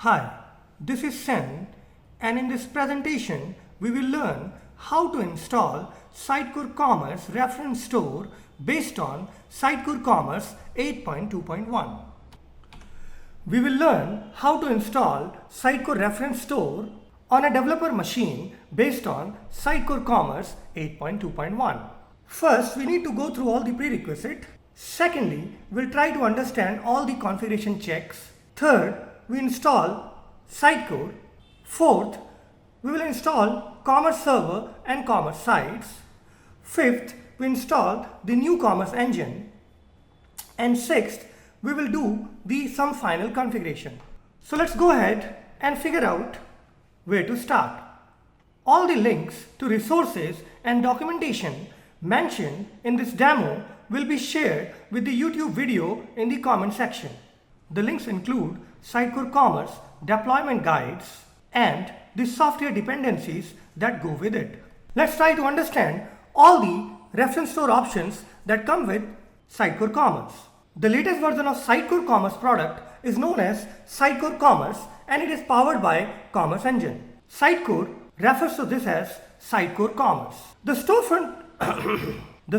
Hi, this is Sen, and in this presentation we will learn how to install Sitecore Commerce reference store based on Sitecore Commerce 8.2.1. We will learn how to install Sitecore reference store on a developer machine based on Sitecore Commerce 8.2.1. First, we need to go through all the prerequisite. Secondly, we'll try to understand all the configuration checks. Third, we install Sitecore. Fourth, we will install Commerce Server and Commerce Sites. Fifth, we install the new Commerce Engine. And sixth, we will do some final configuration. So let's go ahead and figure out where to start. All the links to resources and documentation mentioned in this demo will be shared with the YouTube video in the comment section. The links include Sitecore Commerce deployment guides and the software dependencies that go with it. Let's try to understand all the reference store options that come with Sitecore Commerce. The latest version of Sitecore Commerce product is known as Sitecore Commerce, and it is powered by Commerce Engine. Sitecore refers to this as Sitecore Commerce. The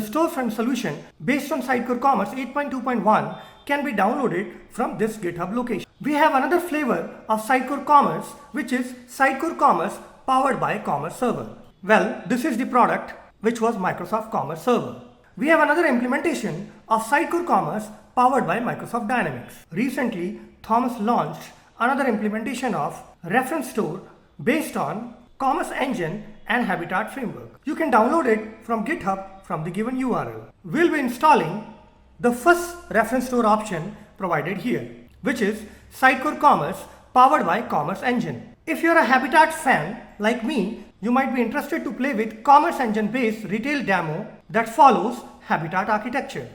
storefront solution based on Sitecore Commerce 8.2.1 can be downloaded from this GitHub location. We have another flavor of Sitecore Commerce, which is Sitecore Commerce powered by Commerce Server. Well, this is the product which was Microsoft Commerce Server. We have another implementation of Sitecore Commerce powered by Microsoft Dynamics. Recently, Thomas launched another implementation of reference store based on Commerce Engine and Habitat framework. You can download it from GitHub from the given URL. We'll be installing the first reference store option provided here, which is Sitecore Commerce powered by Commerce Engine. If you're a Habitat fan like me, you might be interested to play with Commerce Engine based retail demo that follows Habitat architecture.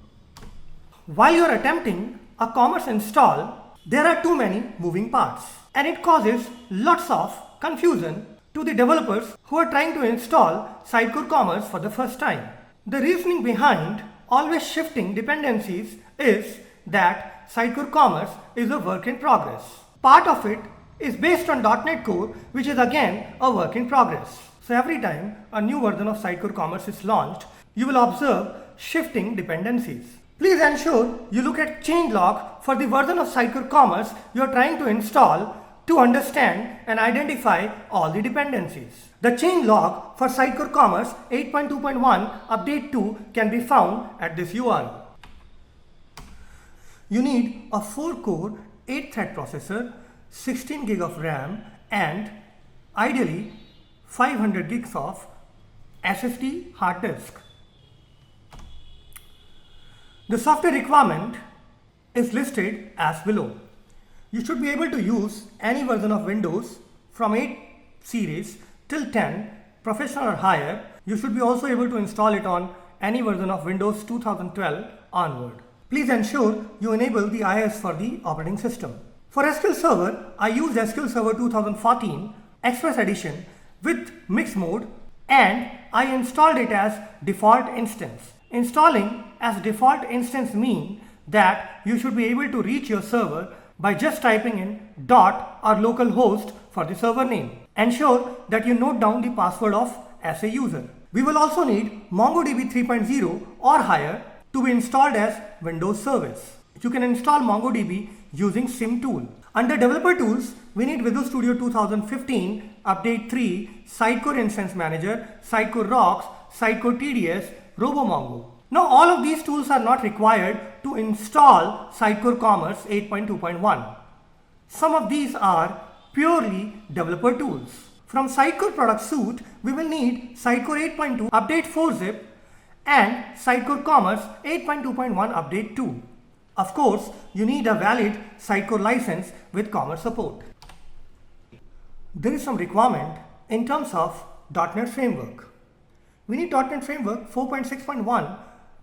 While you're attempting a Commerce install, there are too many moving parts, and it causes lots of confusion to the developers who are trying to install Sitecore Commerce for the first time. The reasoning behind always shifting dependencies is that Sitecore Commerce is a work in progress. Part of it is based on .NET Core, which is again a work in progress. So every time a new version of Sitecore Commerce is launched, you will observe shifting dependencies. Please ensure you look at changelog for the version of Sitecore Commerce you are trying to install to understand and identify all the dependencies. The changelog for Sitecore Commerce 8.2.1 update 2 can be found at this URL. You need a 4-core 8-thread processor, 16 GB of RAM, and ideally 500 GB of SSD hard disk. The software requirement is listed as below. You should be able to use any version of Windows from 8 series till 10, professional or higher. You should be also able to install it on any version of Windows 2012 onward. Please ensure you enable the IIS for the operating system. For SQL Server, I used SQL Server 2014 Express Edition with mixed mode, and I installed it as default instance. Installing as default instance means that you should be able to reach your server by just typing in dot or localhost for the server name. Ensure that you note down the password of as a user. We will also need MongoDB 3.0 or higher to be installed as Windows service. You can install MongoDB using SIM tool. Under developer tools, we need Visual Studio 2015, Update 3, Sitecore Instance Manager, Sitecore Rocks, Sitecore TDS, RoboMongo. Now all of these tools are not required to install Sitecore Commerce 8.2.1. Some of these are purely developer tools. From Sitecore Product Suite, we will need Sitecore 8.2 Update 4-zip and Sitecore Commerce 8.2.1 Update 2. Of course, you need a valid Sitecore license with Commerce support. There is some requirement in terms of .NET Framework. We need .NET Framework 4.6.1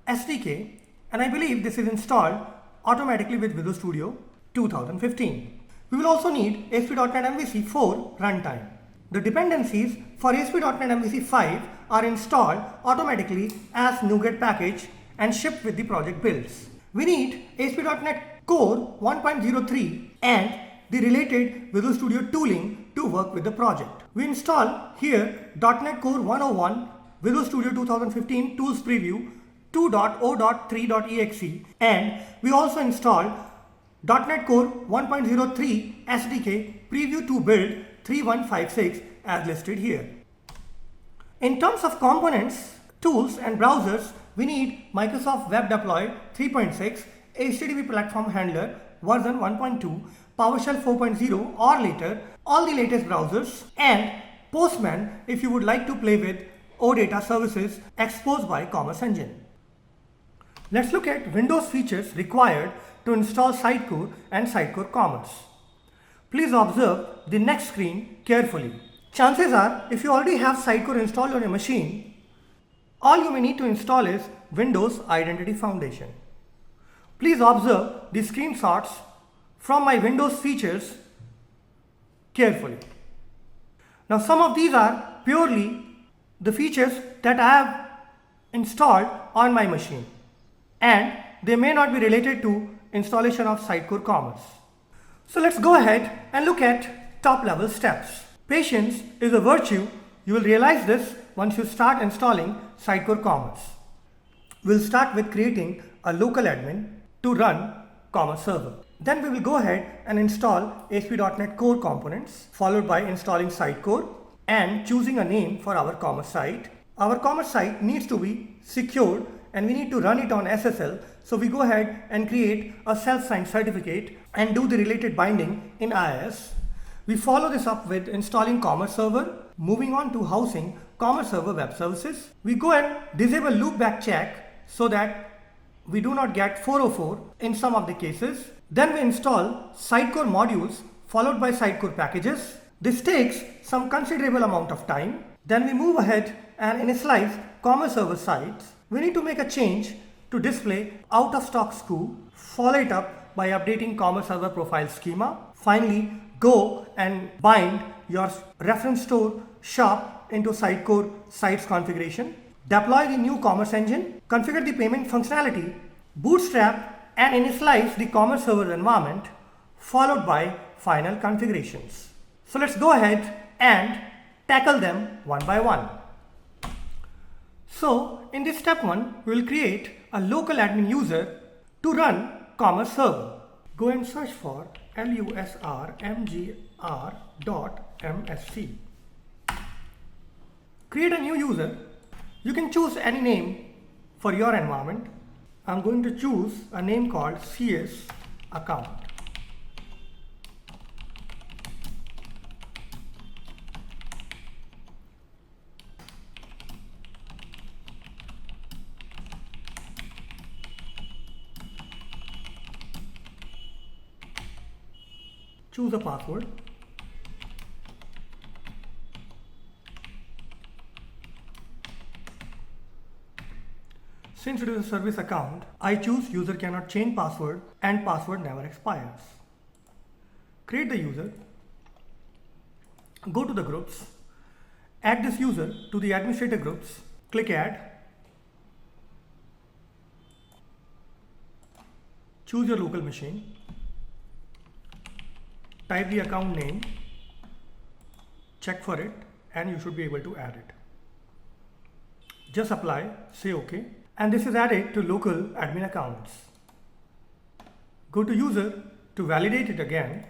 SDK, and I believe this is installed automatically with Visual Studio 2015. We will also need ASP.NET MVC 4 runtime. The dependencies for ASP.NET MVC 5 are installed automatically as NuGet package and shipped with the project builds. We need ASP.NET Core 1.03 and the related Visual Studio tooling to work with the project. We install here .NET Core 101 Visual Studio 2015 Tools Preview 2.0.3.exe, and we also installed .NET Core 1.03 SDK Preview 2 Build 3156 as listed here. In terms of components, tools and browsers, we need Microsoft Web Deploy 3.6, HTTP Platform Handler version 1.2, PowerShell 4.0 or later, all the latest browsers, and Postman if you would like to play with OData services exposed by Commerce Engine. Let's look at Windows features required to install Sitecore and Sitecore Commerce. Please observe the next screen carefully. Chances are, if you already have Sitecore installed on your machine, all you may need to install is Windows Identity Foundation. Please observe the screenshots from my Windows features carefully. Now, some of these are purely the features that I have installed on my machine, and they may not be related to installation of Sitecore Commerce. So let's go ahead and look at top level steps. Patience is a virtue. You will realize this once you start installing Sitecore Commerce. We'll start with creating a local admin to run Commerce Server. Then we will go ahead and install ASP.NET Core components, followed by installing Sitecore and choosing a name for our commerce site. Our commerce site needs to be secured and we need to run it on SSL. So we go ahead and create a self-signed certificate and do the related binding in IIS. We follow this up with installing Commerce Server, moving on to housing Commerce Server Web Services. We go and disable loopback check so that we do not get 404 in some of the cases. Then we install Sitecore modules followed by Sitecore packages. This takes some considerable amount of time. Then we move ahead and initialize Commerce Server sites. We need to make a change to display out of stock SKU, follow it up by updating Commerce Server profile schema. Finally, go and bind your reference store shop into Sitecore sites configuration. Deploy the new Commerce Engine, configure the payment functionality, bootstrap and initialize the Commerce Server environment, followed by final configurations. So let's go ahead and tackle them one by one. So in this step 1, we will create a local admin user to run Commerce Server. Go and search for lusrmgr.msc. Create a new user. You can choose any name for your environment. I'm going to choose a name called CS account. Choose a password. Since it is a service account, I choose user cannot change password and password never expires. Create the user. Go to the groups. Add this user to the administrator groups. Click add. Choose your local machine. Type the account name, check for it, and you should be able to add it. Just apply, say OK, and this is added to local admin accounts. Go to user to validate it again.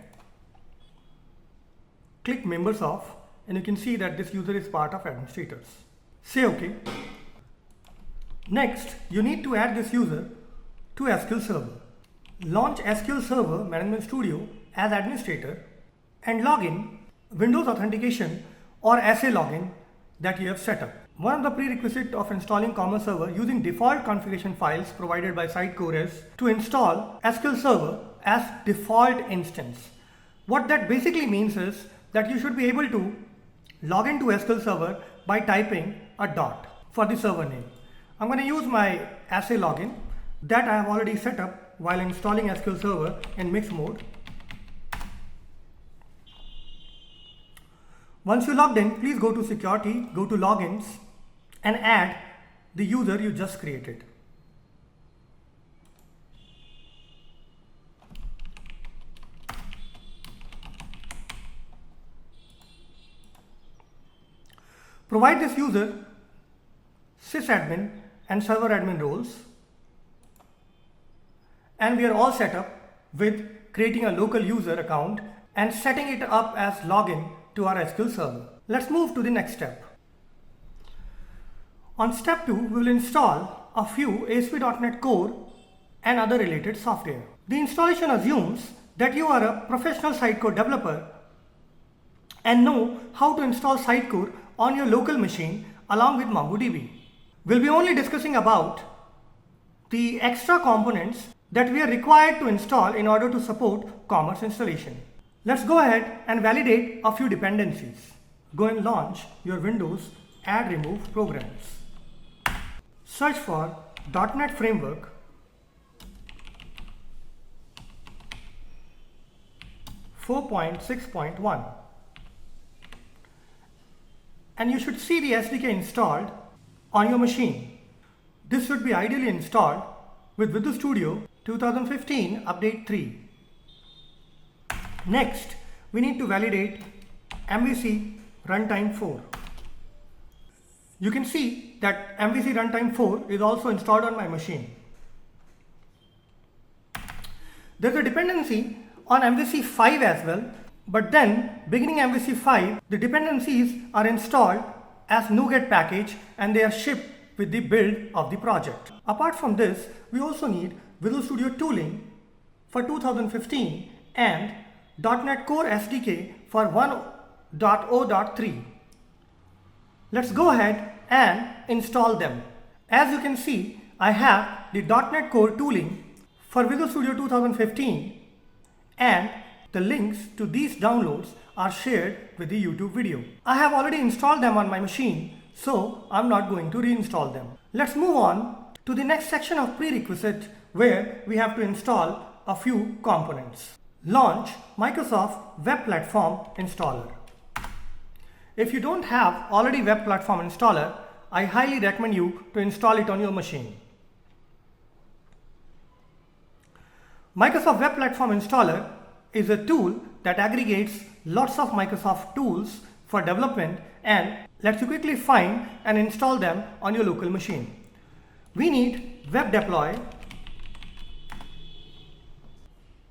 Click members of, and you can see that this user is part of administrators. Say OK. Next, you need to add this user to SQL Server. Launch SQL Server Management Studio as administrator and log in Windows Authentication or SA login that you have set up. One of the prerequisites of installing Commerce Server using default configuration files provided by Sitecore is to install SQL Server as default instance. What that basically means is that you should be able to log into SQL Server by typing a dot for the server name. I'm going to use my SA login that I have already set up while installing SQL Server in mixed mode. Once you logged in, please go to security, go to logins and add the user you just created. Provide this user sysadmin and server admin roles, and we are all set up with creating a local user account and setting it up as login to our SQL server. Let's move to the next step. On step 2, we will install a few ASP.NET Core and other related software. The installation assumes that you are a professional Sitecore developer and know how to install Sitecore on your local machine along with MongoDB. We'll be only discussing about the extra components that we are required to install in order to support Commerce installation. Let's go ahead and validate a few dependencies. Go and launch your Windows Add Remove programs. Search for .NET Framework (4.6.1) and you should see the SDK installed on your machine. This should be ideally installed with Visual Studio 2015 Update 3. Next, we need to validate MVC Runtime 4. You can see that MVC Runtime 4 is also installed on my machine. There's a dependency on MVC 5 as well, but then beginning MVC 5, the dependencies are installed as NuGet package and they are shipped with the build of the project. Apart from this, we also need Visual Studio tooling for 2015 and .NET Core SDK for 1.0.3. Let's go ahead and install them. As you can see, I have the .NET Core tooling for Visual Studio 2015 and the links to these downloads are shared with the YouTube video. I have already installed them on my machine, so I'm not going to reinstall them. Let's move on to the next section of prerequisite where we have to install a few components. Launch Microsoft Web Platform Installer. If you don't have already Web Platform Installer, I highly recommend you to install it on your machine. Microsoft Web Platform Installer is a tool that aggregates lots of Microsoft tools for development and lets you quickly find and install them on your local machine. We need Web Deploy,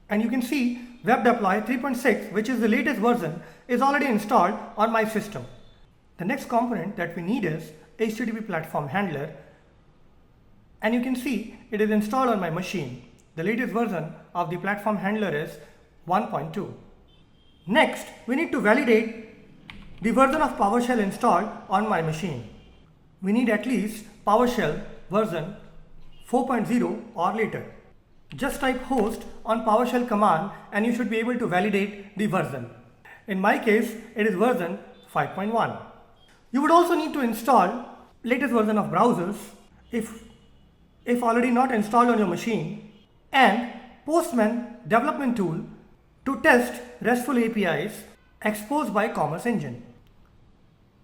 and you can see Web Deploy 3.6, which is the latest version, is already installed on my system. The next component that we need is HTTP Platform Handler, and you can see it is installed on my machine. The latest version of the platform handler is 1.2. Next, we need to validate the version of PowerShell installed on my machine. We need at least PowerShell version 4.0 or later. Just type host on PowerShell command and you should be able to validate the version. In my case, it is version 5.1. You would also need to install latest version of browsers if already not installed on your machine, and Postman development tool to test RESTful APIs exposed by Commerce Engine.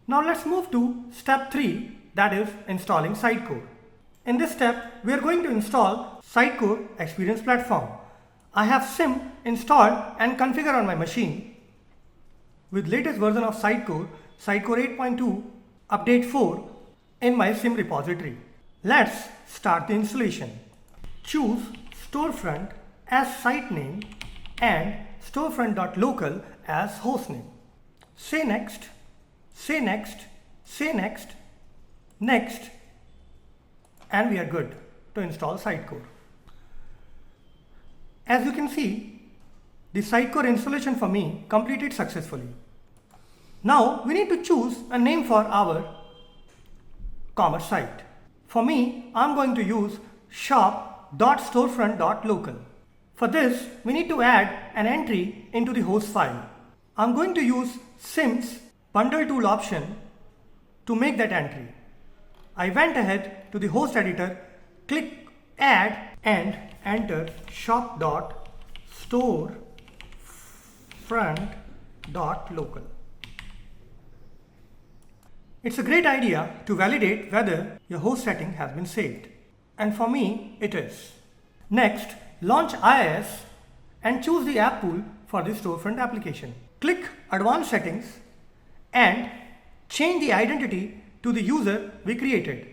Now let's move to step 3, that is installing Sitecore. In this step, we are going to install Sitecore Experience Platform. I have SIM installed and configured on my machine with latest version of Sitecore 8.2 Update 4 in my SIM repository. Let's start the installation. Choose storefront as site name and storefront.local as hostname. Say next, say next, say next, next, and we are good to install Sitecore. As you can see, the Sitecore installation for me completed successfully. Now we need to choose a name for our commerce site. For me, I'm going to use shop.storefront.local. For this, we need to add an entry into the host file. I'm going to use SIM's bundle tool option to make that entry. I went ahead to the host editor, click add and enter shop.storefront.local. It's a great idea to validate whether your host setting has been saved. And for me, it is. Next, launch IIS and choose the app pool for the storefront application. Click Advanced Settings and change the identity to the user we created.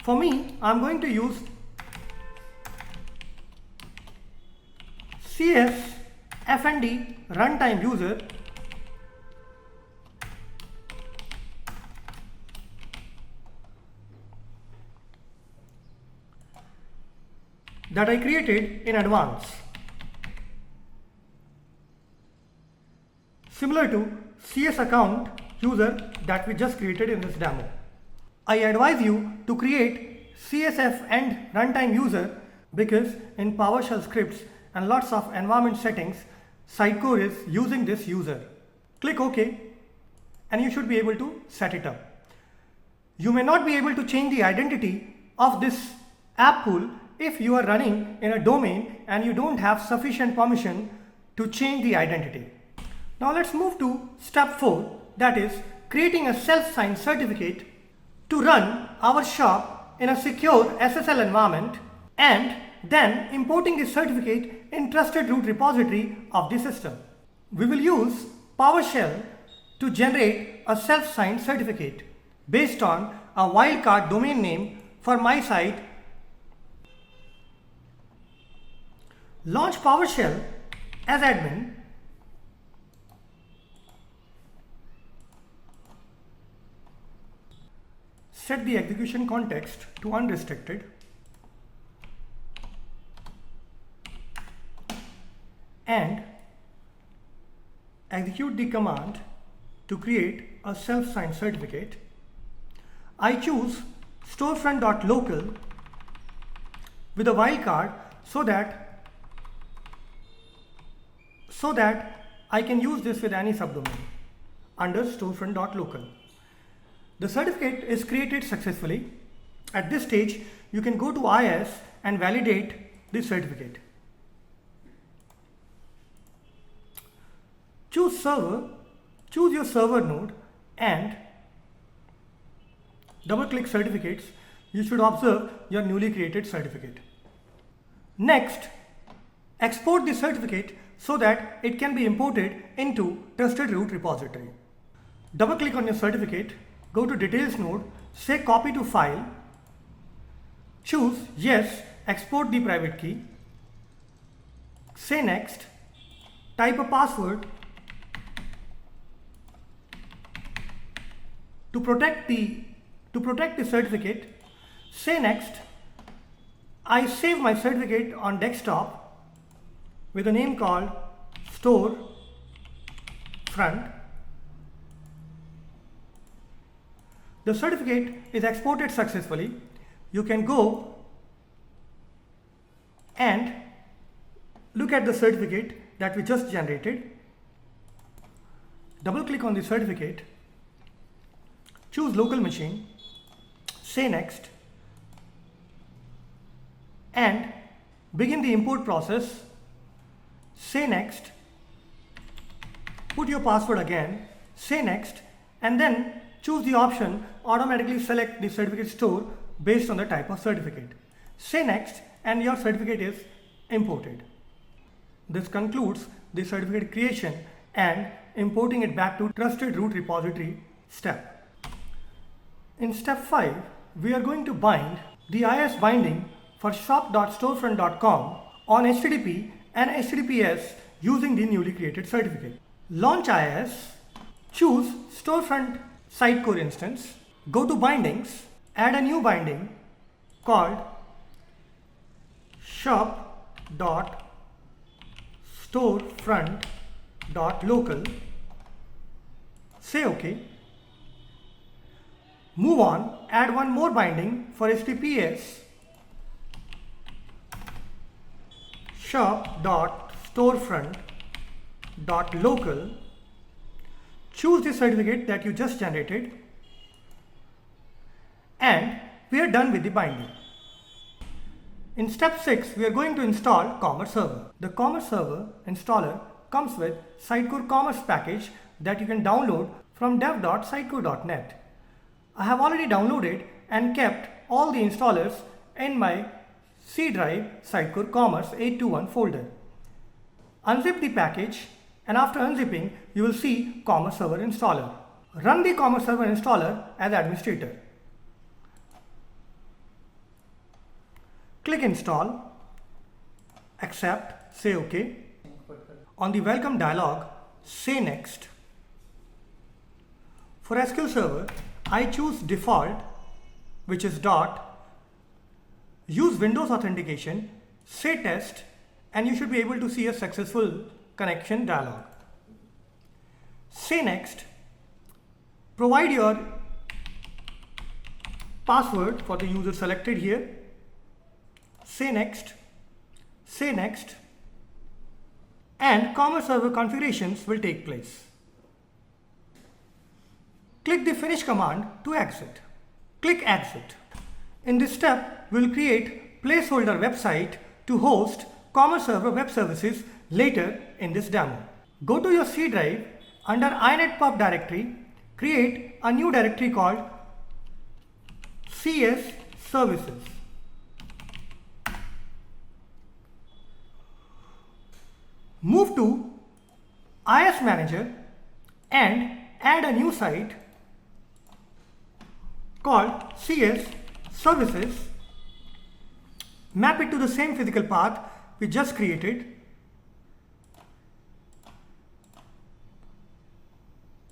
For me, I'm going to use CSFND runtime user that I created in advance, similar to CS account user that we just created in this demo. I advise you to create CSF and runtime user because in PowerShell scripts and lots of environment settings, Sitecore is using this user. Click OK and you should be able to set it up. You may not be able to change the identity of this app pool if you are running in a domain and you don't have sufficient permission to change the identity. Now let's move to step 4, that is creating a self-signed certificate to run our shop in a secure SSL environment and then importing the certificate in trusted root repository of the system. We will use PowerShell to generate a self-signed certificate based on a wildcard domain name for my site. Launch PowerShell as admin. Set the execution context to unrestricted and execute the command to create a self-signed certificate. I choose storefront.local with a wildcard so that I can use this with any subdomain under storefront.local. The certificate is created successfully. At this stage, you can go to IIS and validate the certificate. Choose server, choose your server node and double click certificates. You should observe your newly created certificate. Next, export the certificate so that it can be imported into trusted root repository. Double click on your certificate, go to details node, say copy to file, choose yes, export the private key, say next, type a password. To protect the certificate, say next. I save my certificate on desktop with a name called Store Front. The certificate is exported successfully. You can go and look at the certificate that we just generated. Double click on the certificate, choose local machine, say next and begin the import process. Say next, put your password again, say next and then choose the option automatically select the certificate store based on the type of certificate. Say next and your certificate is imported. This concludes the certificate creation and importing it back to trusted root repository step. In step 5, we are going to bind the IIS binding for shop.storefront.com on HTTP and HTTPS using the newly created certificate. Launch IIS, choose Storefront Sitecore instance, go to bindings, add a new binding called shop.storefront.local, say OK. Move on, add one more binding for HTTPS, shop.storefront.local, choose the certificate that you just generated and we are done with the binding. In step 6, we are going to install Commerce Server. The Commerce Server installer comes with Sitecore Commerce package that you can download from dev.sitecore.net. I have already downloaded and kept all the installers in my C drive Sitecore Commerce 821 folder. Unzip the package and after unzipping you will see Commerce Server Installer. Run the Commerce Server Installer as administrator. Click Install, accept, say OK. On the Welcome dialog, say Next. For SQL Server, I choose Default, which is dot, use Windows Authentication, say Test, and you should be able to see a successful connection dialog. Say Next, provide your password for the user selected here. Say Next, and Commerce Server configurations will take place. Click the Finish command to exit. Click Exit. In this step, we will create placeholder website to host Commerce Server Web Services later in this demo. Go to your C drive, under inetpub directory, create a new directory called CS Services. Move to IS Manager and add a new site called CS Services. Map it to the same physical path we just created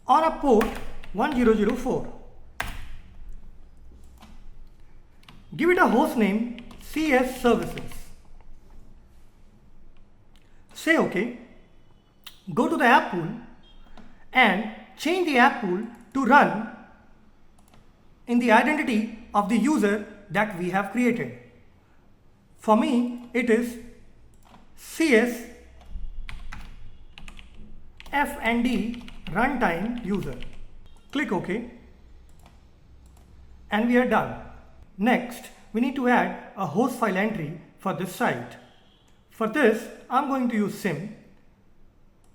on a port 1004. Give it a host name CS Services. Say OK. Go to the app pool and change the app pool to run in the identity of the user that we have created. For me, it is CS FND runtime user. Click OK and we are done. Next, we need to add a host file entry for this site. For this, I'm going to use SIM.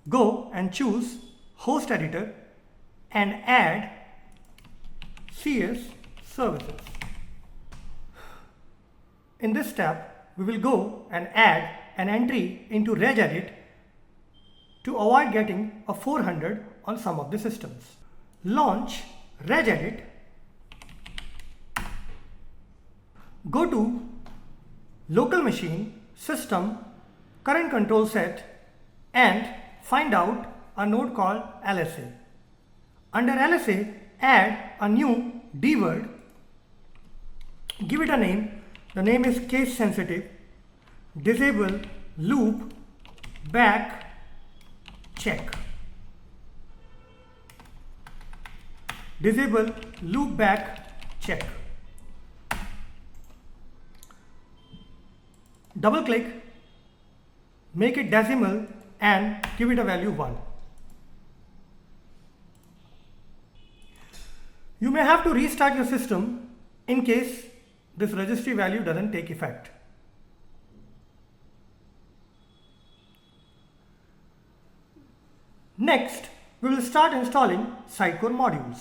Go and choose Host Editor and add CS Services. In this step, we will go and add an entry into regedit to avoid getting a 400 on some of the systems. Launch regedit. Go to Local Machine, System, Current Control Set and find out a node called LSA. Under LSA, add a new D word. Give it a name. The name is case sensitive. Disable loop back check. Disable loop back check. Double click, make it decimal and give it a value 1. You may have to restart your system in case this registry value doesn't take effect. Next, we will start installing Sitecore modules.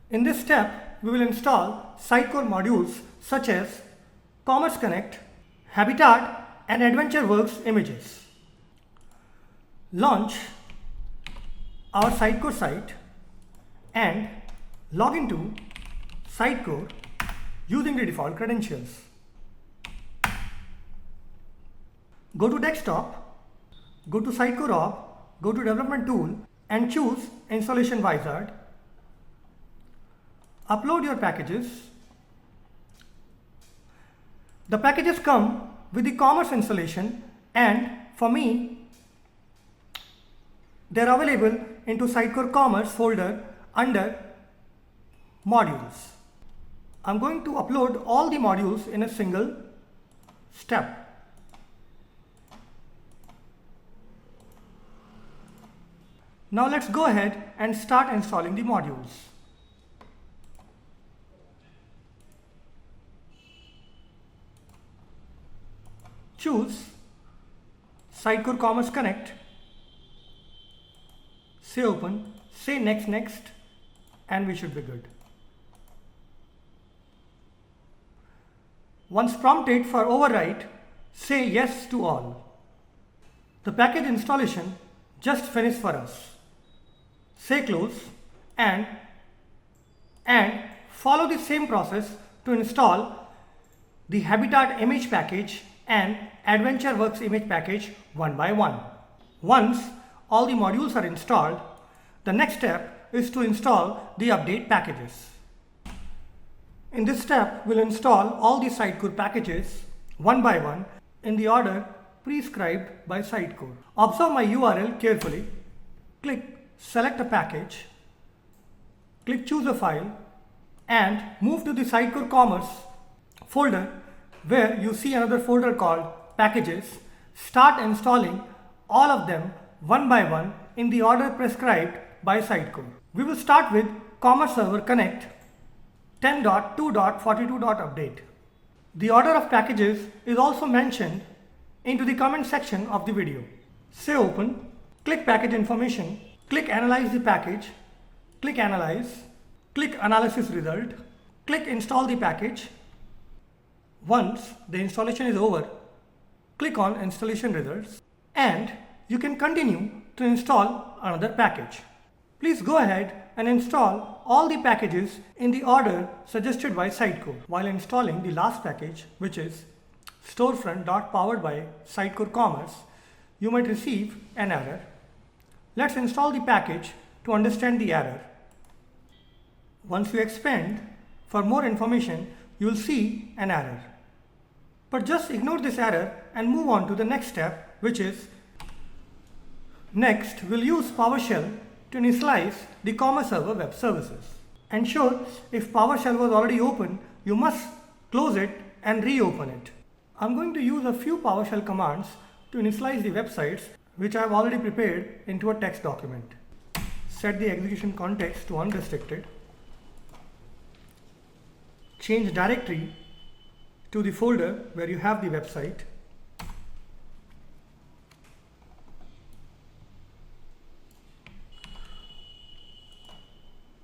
In this step, we will install Sitecore modules such as Commerce Connect, Habitat and AdventureWorks images. Launch our Sitecore site and log into Sitecore using the default credentials. Go to Desktop, go to Sitecore Org, go to Development Tool and choose Installation Wizard. Upload your packages. The packages come with the Commerce installation and for me, they are available into Sitecore Commerce folder under Modules. I'm going to upload all the modules in a single step. Now let's go ahead and start installing the modules. Choose Sitecore Commerce Connect, say open, say next, and we should be good. Once prompted for overwrite, say yes to all. The package installation just finished for us. Say close and follow the same process to install the Habitat image package and AdventureWorks image package one by one. Once all the modules are installed, the next step is to install the update packages. In this step, we'll install all the Sitecore packages one by one in the order prescribed by Sitecore. Observe my URL carefully. Click Select a package. Click Choose a file and move to the Sitecore Commerce folder where you see another folder called Packages. Start installing all of them one by one in the order prescribed by Sitecore. We will start with Commerce Server Connect 10.2.42.update. The order of packages is also mentioned into the comment section of the video. Say open, click package information, click analyze the package, click analyze, click analysis result, click install the package. Once the installation is over, click on installation results and you can continue to install another package. Please go ahead and install all the packages in the order suggested by Sitecore. While installing the last package, which is storefront.powered by Sitecore Commerce, you might receive an error. Let's install the package to understand the error. Once you expand, for more information, you will see an error. But just ignore this error and move on to the next step, which is next we'll use PowerShell to initialize the Commerce Server web services. Ensure if PowerShell was already open, you must close it and reopen it. I'm going to use a few PowerShell commands to initialize the websites which I have already prepared into a text document. Set the execution context to unrestricted. Change directory to the folder where you have the website.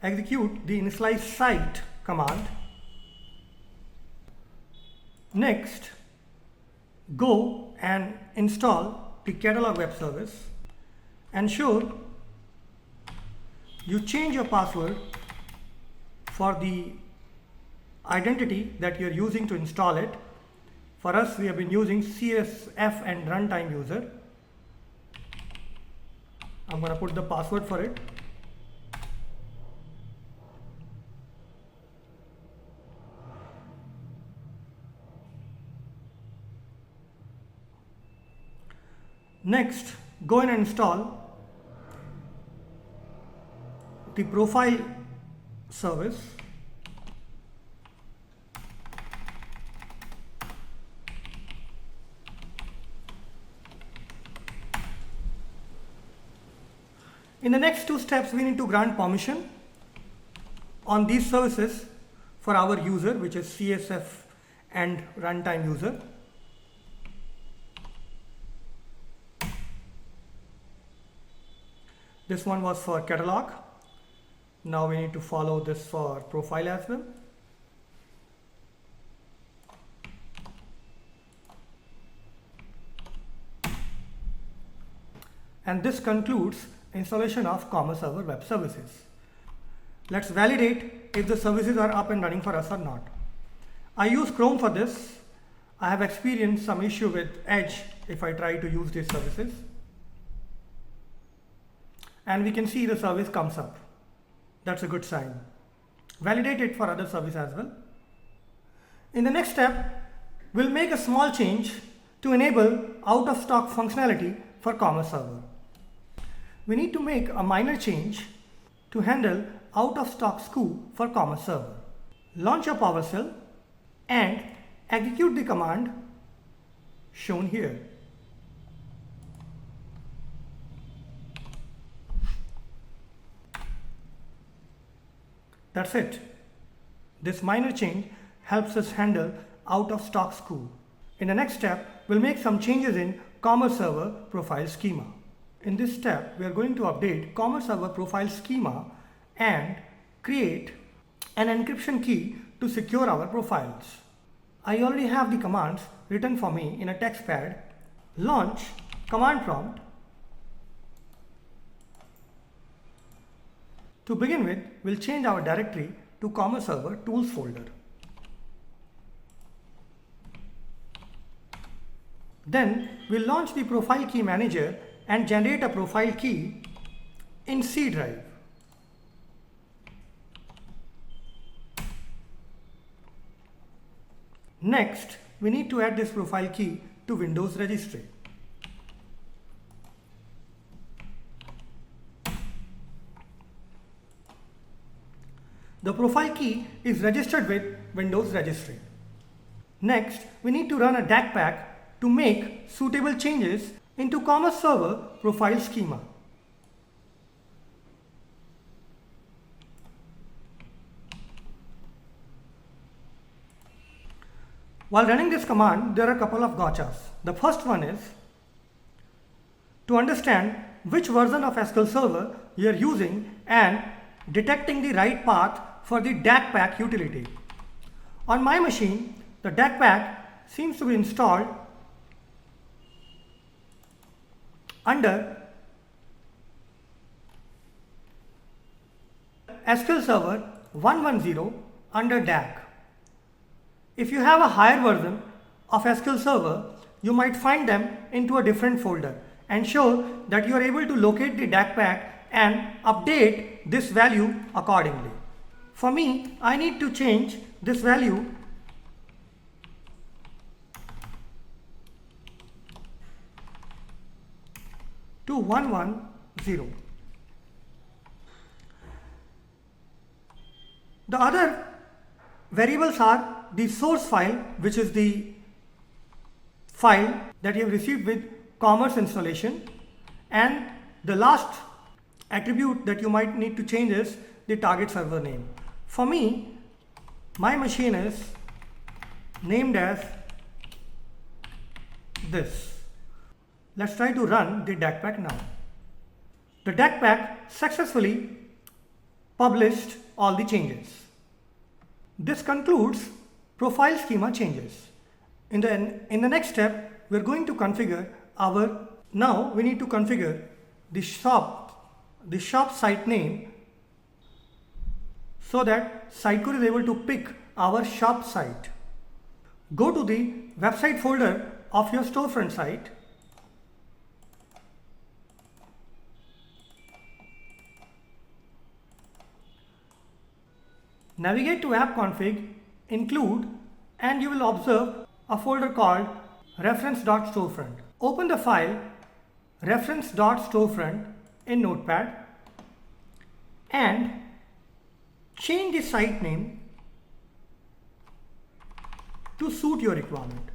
Execute the initialize site command. Next, go and install the catalog web service. Ensure you change your password for the identity that you're using to install it. For us, we have been using CSF and runtime user. I'm going to put the password for it. Next, go in and install the profile service. In the next two steps, we need to grant permission on these services for our user, which is CSF and runtime user. This one was for catalog. Now we need to follow this for profile as well. And this concludes installation of Commerce Server web services. Let's validate if the services are up and running for us or not. I use Chrome for this. I have experienced some issue with Edge if I try to use these services. And we can see the service comes up. That's a good sign. Validate it for other service as well. In the next step, we'll make a small change to enable out of stock functionality for Commerce Server. We need to make a minor change to handle out of stock SKU for Commerce Server. Launch your PowerShell and execute the command shown here. That's it. This minor change helps us handle out of stock SKU. In the next step, we'll make some changes in Commerce Server profile schema. In this step, we are going to update Commerce Server profile schema and create an encryption key to secure our profiles. I already have the commands written for me in a text pad. Launch command prompt To begin with, we'll change our directory to Commerce Server Tools folder. Then we'll launch the Profile Key Manager and generate a profile key in C drive. Next, we need to add this profile key to Windows registry. The profile key is registered with Windows registry. Next, we need to run a DAC pack to make suitable changes into Commerce Server profile schema. While running this command, there are a couple of gotchas. The first one is to understand which version of SQL Server you are using and detecting the right path for the DAC pack utility. On my machine, the DAC pack seems to be installed under SQL Server 110 under DAC. If you have a higher version of SQL Server, you might find them into a different folder. Ensure that you are able to locate the DAC pack and update this value accordingly. For me, I need to change this value to 110. The other variables are the source file, which is the file that you have received with Commerce installation, and the last attribute that you might need to change is the target server name. For me, my machine is named as this. Let's try to run the DAC pack now. The DAC pack successfully published all the changes. This concludes profile schema changes. In the next step, we're going to configure now we need to configure the shop site name so that Sitecore is able to pick our shop site. Go to the website folder of your storefront site. Navigate to app config, include, and you will observe a folder called reference.storefront. Open the file reference.storefront in Notepad and change the site name to suit your requirement.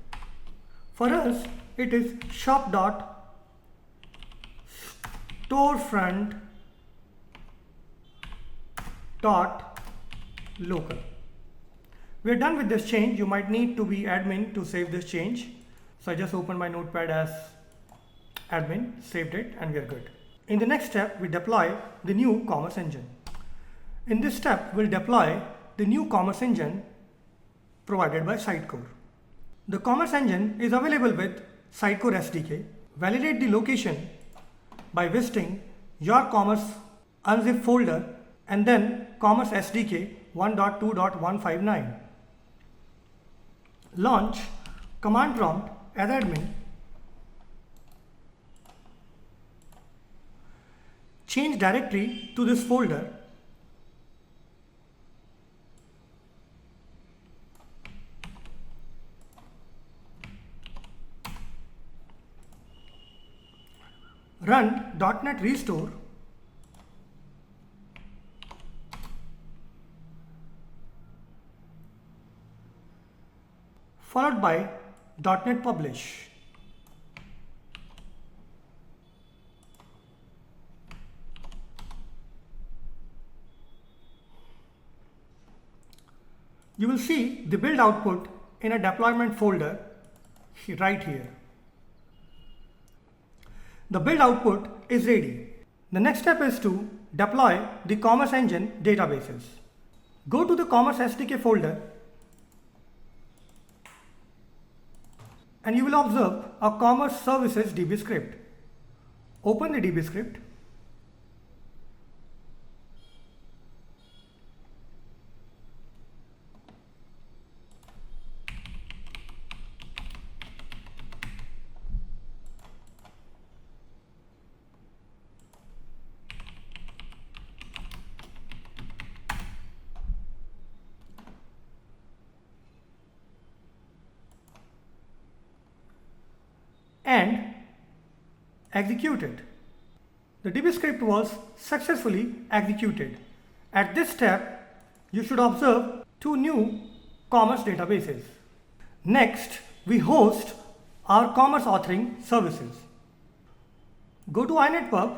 For us, it is shop.storefront.local. We're done with this change. You might need to be admin to save this change. So I just opened my notepad as admin, saved it, and we are good. In the next step, we deploy the new commerce engine. In this step, we'll deploy the new commerce engine provided by Sitecore. The commerce engine is available with Sitecore SDK. Validate the location by visiting your commerce unzip folder and then commerce SDK 1.2.159. Launch command prompt as admin. Change directory to this folder. Run .NET Restore. Followed by .NET Publish. You will see the build output in a deployment folder right here. The build output is ready. The next step is to deploy the Commerce Engine databases. Go to the Commerce SDK folder and you will observe a Commerce Services DB script. Open the DB script. and execute it. The DB script was successfully executed. At this step, you should observe two new commerce databases. Next, we host our commerce authoring services. Go to inetpub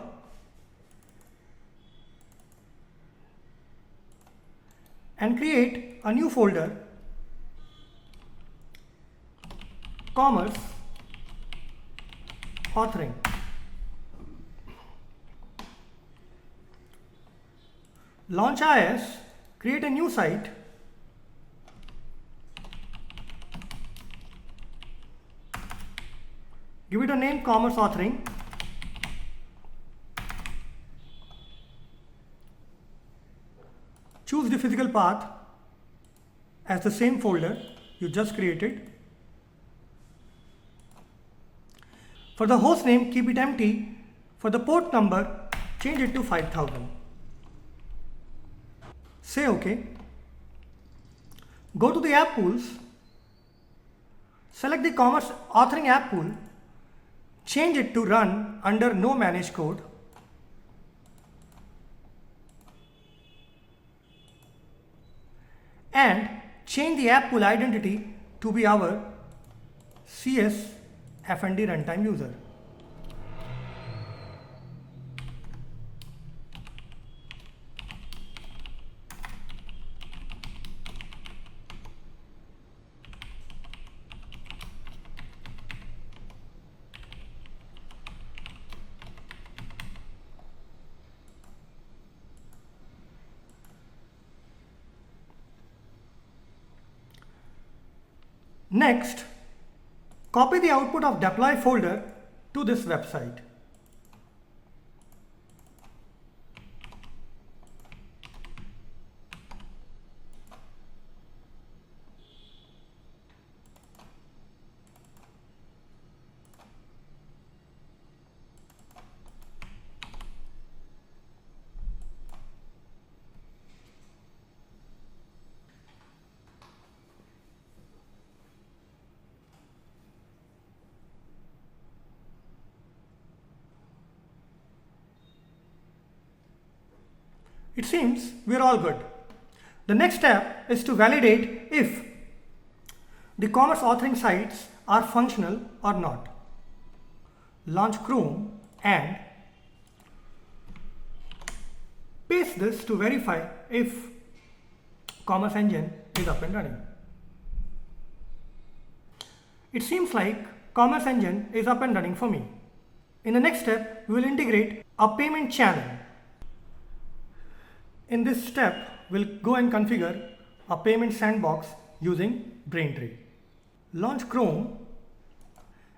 and create a new folder, Commerce Authoring. Launch IIS, create a new site, give it a name Commerce Authoring, choose the physical path as the same folder you just created. For the host name, keep it empty. For the port number, change it to 5000. Say OK. Go to the app pools, select the Commerce Authoring app pool, change it to run under no managed code. And change the app pool identity to be our CS FND runtime user. Next, copy the output of deploy folder to this website. It seems we're all good. The next step is to validate if the commerce authoring sites are functional or not. Launch Chrome and paste this to verify if Commerce Engine is up and running. It seems like Commerce Engine is up and running for me. In the next step, we will integrate a payment channel. In this step, we'll go and configure a payment sandbox using Braintree. Launch Chrome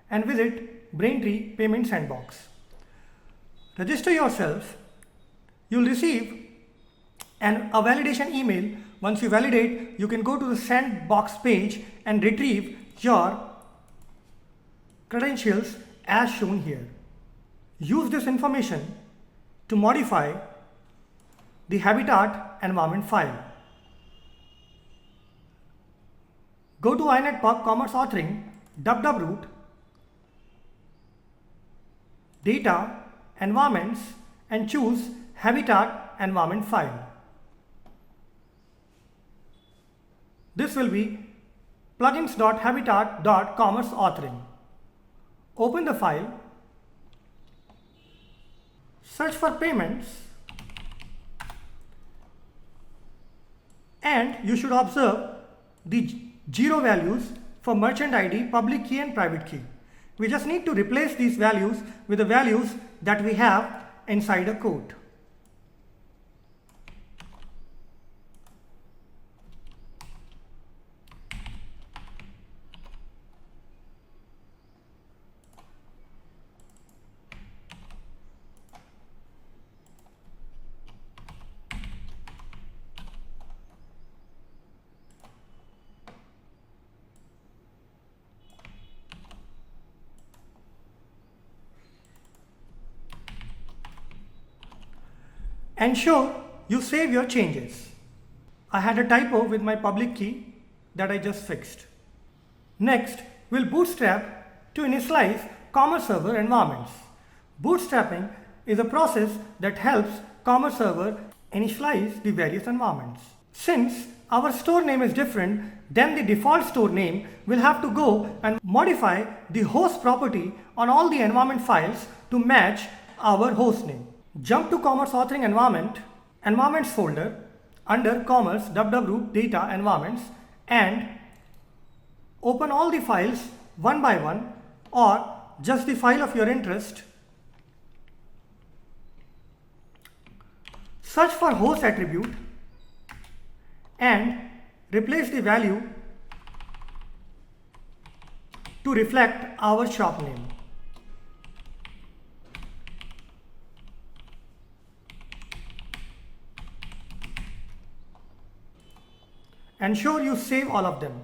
and visit Braintree Payment Sandbox. Register yourself. You'll receive a validation email. Once you validate, you can go to the sandbox page and retrieve your credentials as shown here. Use this information to modify the habitat environment file. Go to inetpub commerce authoring www data environments and choose habitat environment file. This will be plugins.habitat.commerce authoring. Open the file, search for payments, and you should observe the 0 values for merchant ID, public key and private key. We just need to replace these values with the values that we have inside a code. Ensure you save your changes. I had a typo with my public key that I just fixed. Next, we'll bootstrap to initialize Commerce Server environments. Bootstrapping is a process that helps Commerce Server initialize the various environments. Since our store name is different than the default store name, we'll have to go and modify the host property on all the environment files to match our host name. Jump to Commerce Authoring Environment, Environments folder under Commerce www data environments and open all the files one by one or just the file of your interest. Search for host attribute and replace the value to reflect our shop name. Ensure you save all of them.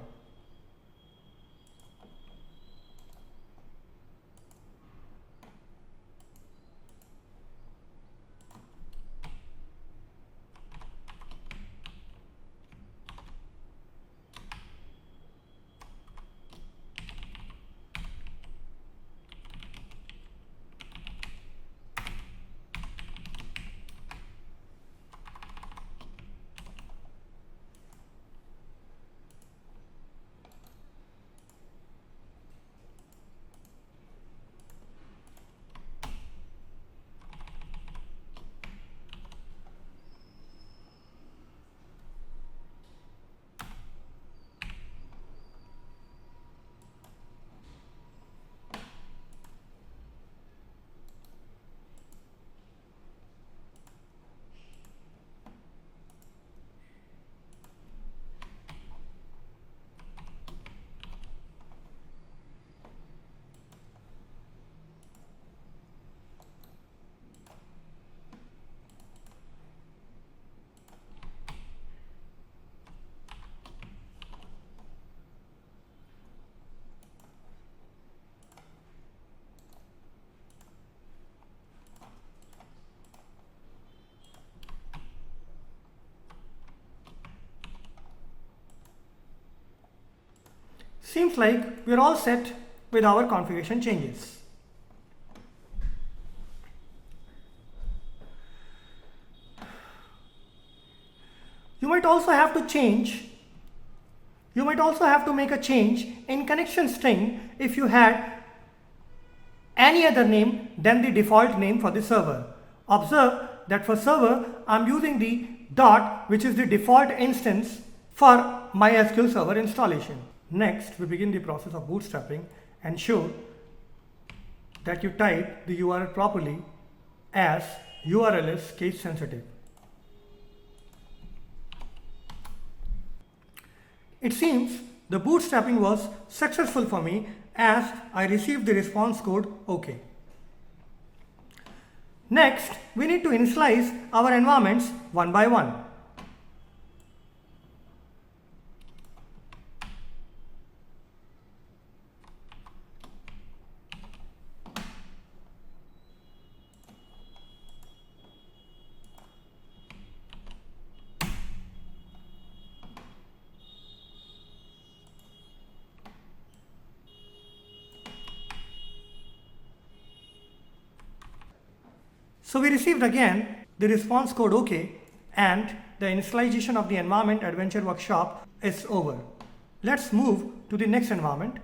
Seems like we're all set with our configuration changes. You might also have to make a change in connection string if you had any other name than the default name for the server. Observe that for server, I'm using the dot, which is the default instance for MySQL Server installation. Next, we begin the process of bootstrapping. Ensure that you type the URL properly, as URL is case sensitive. It seems the bootstrapping was successful for me as I received the response code OK. Next, we need to initialize our environments one by one. So we received again the response code OK, and the initialization of the environment Adventure Workshop is over. Let's move to the next environment,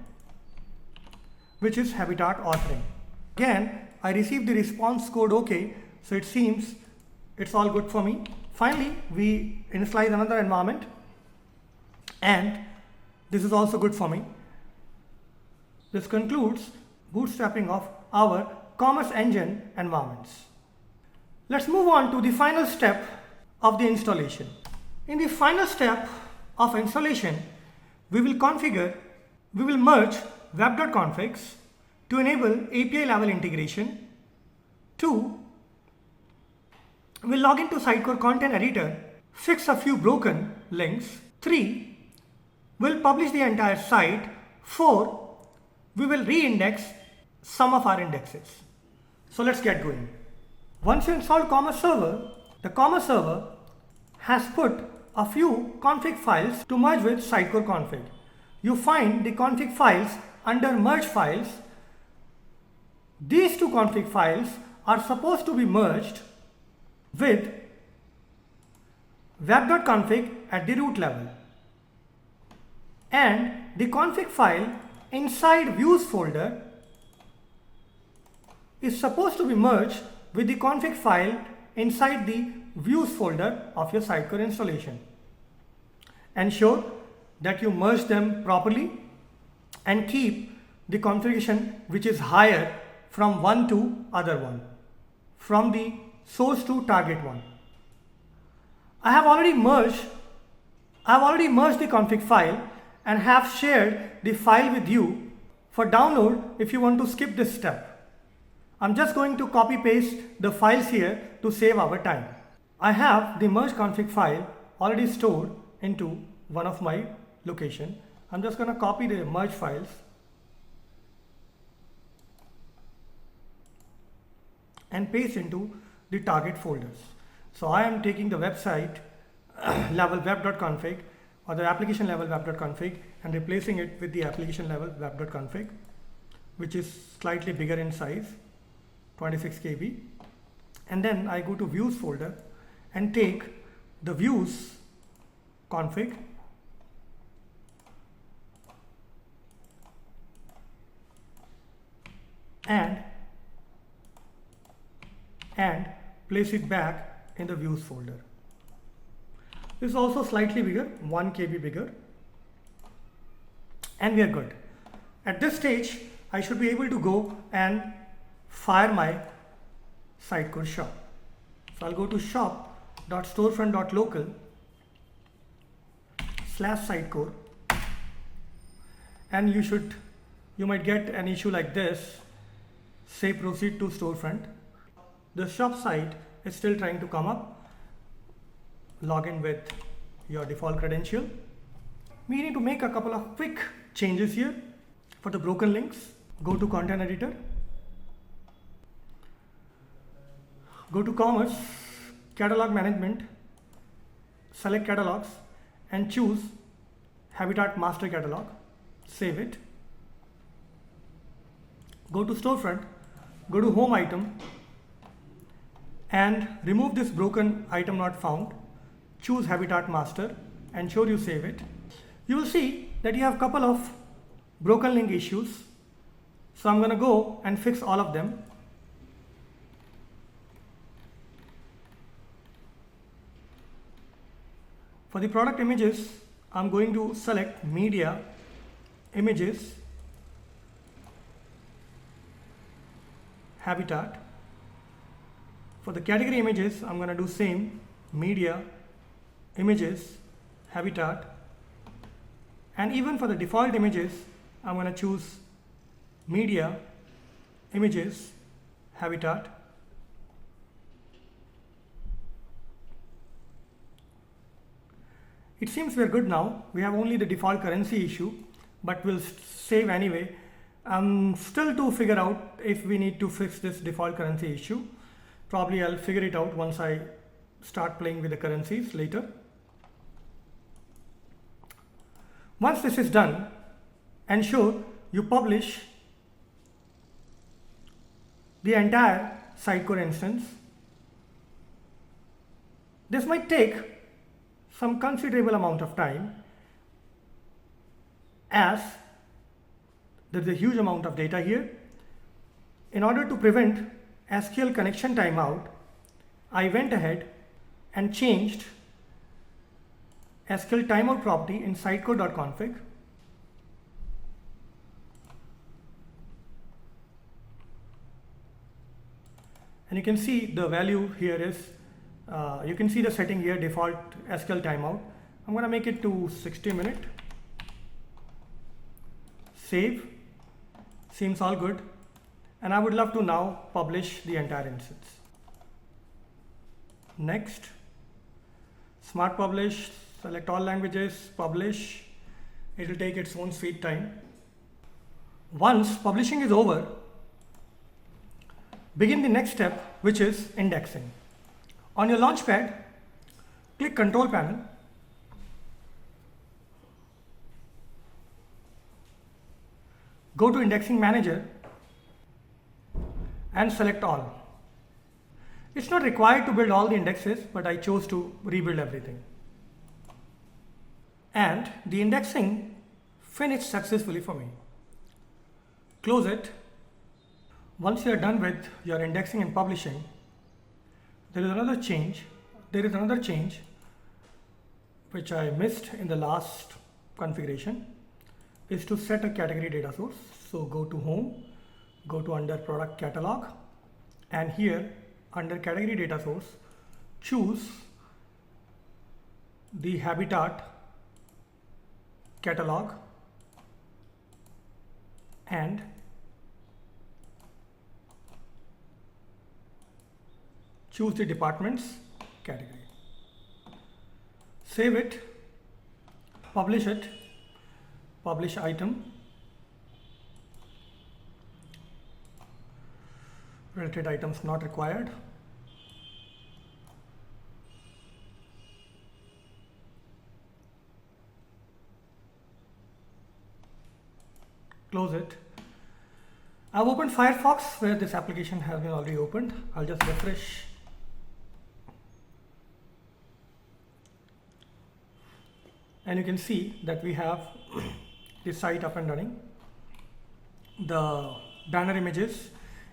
which is Habitat Authoring. Again, I received the response code OK, so it seems it's all good for me. Finally, we initialize another environment, and this is also good for me. This concludes bootstrapping of our Commerce Engine environments. Let's move on to the final step of the installation. In the final step of installation, we will merge web.configs to enable API level integration. 2, we'll log into Sitecore Content Editor, fix a few broken links. 3, we'll publish the entire site. 4, we will re-index some of our indexes. So let's get going. Once you install Commerce Server, the Commerce Server has put a few config files to merge with Sitecore config. You find the config files under merge files These two config files are supposed to be merged with web.config at the root level, and the config file inside views folder is supposed to be merged with the config file inside the views folder of your Sitecore installation. Ensure that you merge them properly and keep the configuration which is higher from one to other one, from the source to target one. I have already merged the config file and have shared the file with you for download if you want to skip this step. I'm just going to copy paste the files here to save our time. I have the merge config file already stored into one of my location. I'm just going to copy the merge files and paste into the target folders. So I am taking the website level web.config or the application level web.config and replacing it with the application level web.config, which is slightly bigger in size, 26 KB. And then I go to views folder and take the views config and place it back in the views folder. This is also slightly bigger, 1 KB bigger, and we are good. At this stage, I should be able to go and fire my Sitecore shop. So I'll go to shop.storefront.local/Sitecore, and you might get an issue like this, say proceed to storefront. The shop site is still trying to come up. Log in with your default credential. We need to make a couple of quick changes here. For the broken links, go to content editor, go to commerce, catalog management, select catalogs and choose Habitat Master Catalog. Save it. Go to storefront, go to home item and remove this broken item not found. Choose Habitat Master, ensure you save it. You will see that you have a couple of broken link issues. So I'm going to go and fix all of them. For the product images, I'm going to select media, images, habitat. For the category images, I'm going to do same, media, images, habitat, and even for the default images, I'm going to choose media, images, habitat. It seems we're good now. We have only the default currency issue, but we'll save anyway. Still to figure out if we need to fix this default currency issue. Probably I'll figure it out once I start playing with the currencies later. Once this is done, ensure you publish the entire Sitecore instance. This might take some considerable amount of time as there is a huge amount of data here. In order to prevent SQL connection timeout, I went ahead and changed SQL timeout property in sitecore.config. And you can see the value here is, you can see the setting here, default SQL timeout. I'm going to make it to 60 minutes. Save. Seems all good. And I would love to now publish the entire instance. Next. Smart publish. Select all languages. Publish. It will take its own sweet time. Once publishing is over, begin the next step, which is indexing. On your launchpad, click Control Panel. Go to Indexing Manager and select all. It's not required to build all the indexes, but I chose to rebuild everything. And the indexing finished successfully for me. Close it. Once you are done with your indexing and publishing, there is another change. Which I missed in the last configuration, is to set a category data source. So go to home, go to under product catalog, and here under category data source, choose the habitat catalog and choose the departments category. Save it, publish it, publish item, related items not required. Close it. I've opened Firefox where this application has been already opened. I'll just refresh. And you can see that we have the site up and running. The banner images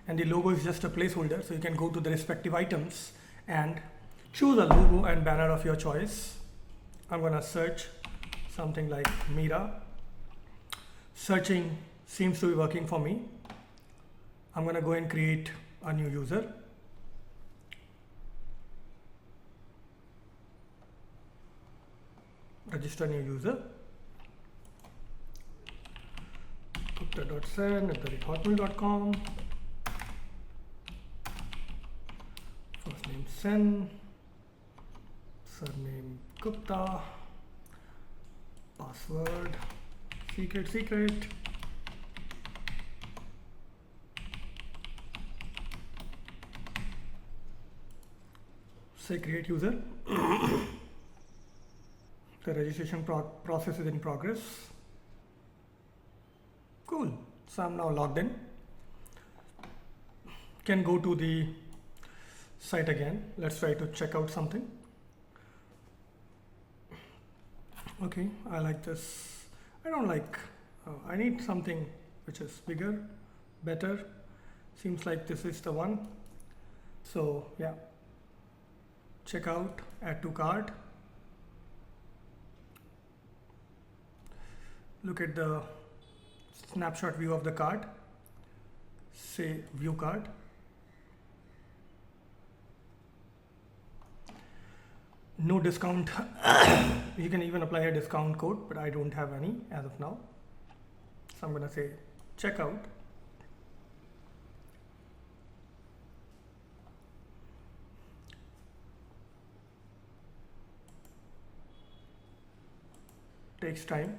and the logo is just a placeholder, so you can go to the respective items and choose a logo and banner of your choice. I'm gonna search something like Mira. Searching seems to be working for me. I'm gonna go and create a new user. Register new user. Gupta.sen@hotmail.com. First name Sen, surname Gupta, password secret. Say create user. The registration process is in progress. Cool. So I'm now logged in. Can go to the site again. Let's try to check out something. Okay, I like this. I don't like, I need something which is bigger, better. Seems like this is the one. So yeah, check out, add to cart. Look at the snapshot view of the card. Say view card. No discount. You can even apply a discount code, but I don't have any as of now. So I'm gonna say checkout. Takes time.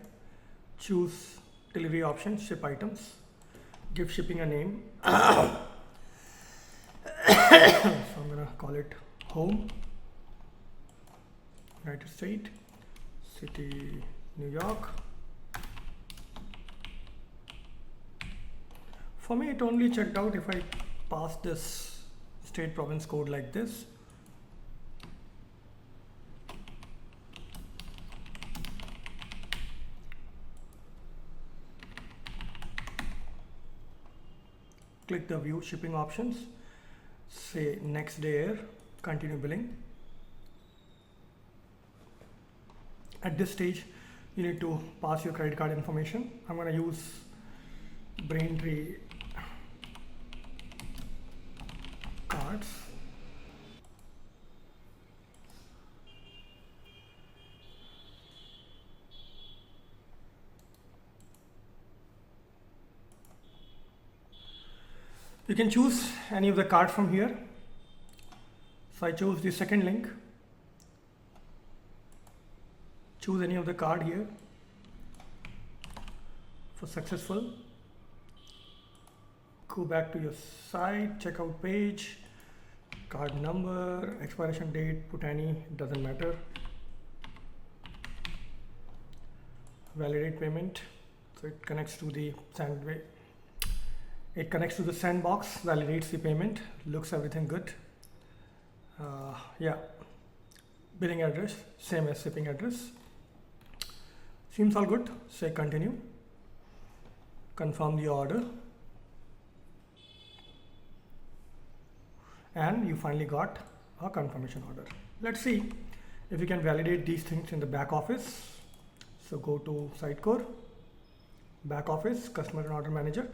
Choose delivery option, ship items, give shipping a name. So I'm gonna call it home, United States, city, New York. For me, it only checked out if I pass this state province code like this. Click the view shipping options, say next day air, continue billing. At this stage, you need to pass your credit card information. I'm going to use Braintree cards. You can choose any of the cards from here. So I chose the second link. Choose any of the card here for successful. Go back to your site, checkout page, card number, expiration date, put any, doesn't matter. Validate payment, so it connects to the It connects to the sandbox, validates the payment, looks everything good. Yeah, billing address, same as shipping address. Seems all good. Say continue. Confirm the order. And you finally got a confirmation order. Let's see if you can validate these things in the back office. So go to Sitecore, back office, customer and order manager.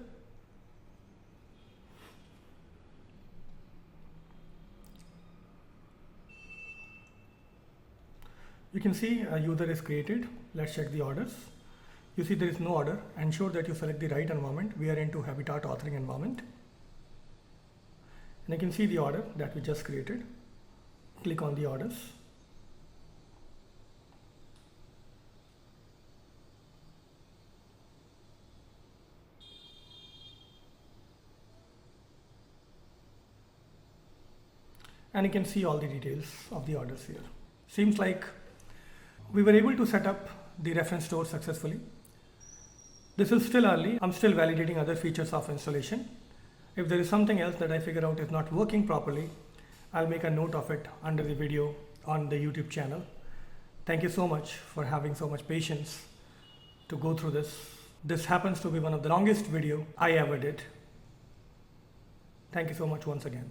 You can see a user is created. Let's check the orders. You see there is no order. Ensure that you select the right environment. We are into Habitat authoring environment. And you can see the order that we just created. Click on the orders. And you can see all the details of the orders here. Seems like we were able to set up the reference store successfully. This is still early. I'm still validating other features of installation. If there is something else that I figure out is not working properly, I'll make a note of it under the video on the YouTube channel. Thank you so much for having so much patience to go through this. This happens to be one of the longest video I ever did. Thank you so much once again.